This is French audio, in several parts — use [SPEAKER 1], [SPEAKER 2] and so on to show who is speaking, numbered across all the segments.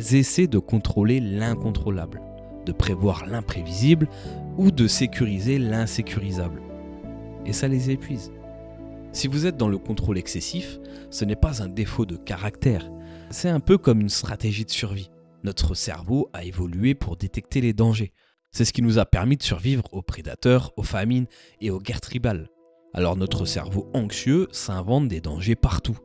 [SPEAKER 1] elles essaient de contrôler l'incontrôlable, de prévoir l'imprévisible ou de sécuriser l'insécurisable. Et ça les épuise. Si vous êtes dans le contrôle excessif, ce n'est pas un défaut de caractère, c'est un peu comme une stratégie de survie. Notre cerveau a évolué pour détecter les dangers. C'est ce qui nous a permis de survivre aux prédateurs, aux famines et aux guerres tribales. Alors notre cerveau anxieux s'invente des dangers partout.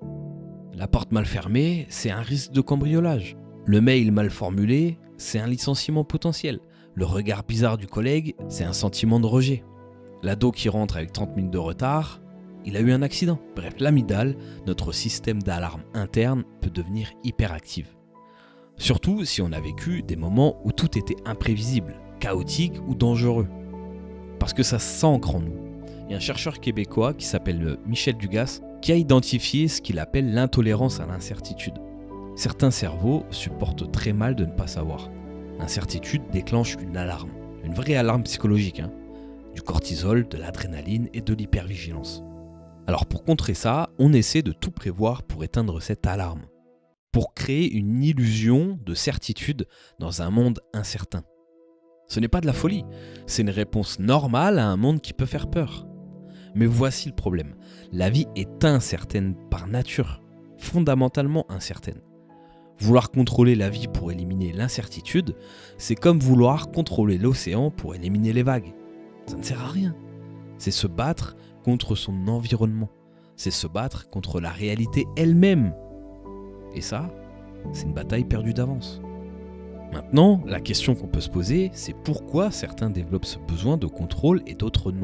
[SPEAKER 1] La porte mal fermée, c'est un risque de cambriolage. Le mail mal formulé, c'est un licenciement potentiel. Le regard bizarre du collègue, c'est un sentiment de rejet. L'ado qui rentre avec 30 minutes de retard, il a eu un accident. Bref, l'amygdale, notre système d'alarme interne, peut devenir hyperactive. Surtout si on a vécu des moments où tout était imprévisible, chaotique ou dangereux. Parce que ça s'ancre en nous. Il y a un chercheur québécois qui s'appelle Michel Dugas qui a identifié ce qu'il appelle l'intolérance à l'incertitude. Certains cerveaux supportent très mal de ne pas savoir. L'incertitude déclenche une alarme, une vraie alarme psychologique, du cortisol, de l'adrénaline et de l'hypervigilance. Alors pour contrer ça, on essaie de tout prévoir pour éteindre cette alarme, pour créer une illusion de certitude dans un monde incertain. Ce n'est pas de la folie, c'est une réponse normale à un monde qui peut faire peur. Mais voici le problème, la vie est incertaine par nature, fondamentalement incertaine. Vouloir contrôler la vie pour éliminer l'incertitude, c'est comme vouloir contrôler l'océan pour éliminer les vagues. Ça ne sert à rien. C'est se battre contre son environnement. C'est se battre contre la réalité elle-même. Et ça, c'est une bataille perdue d'avance. Maintenant, la question qu'on peut se poser, c'est pourquoi certains développent ce besoin de contrôle et d'autres non.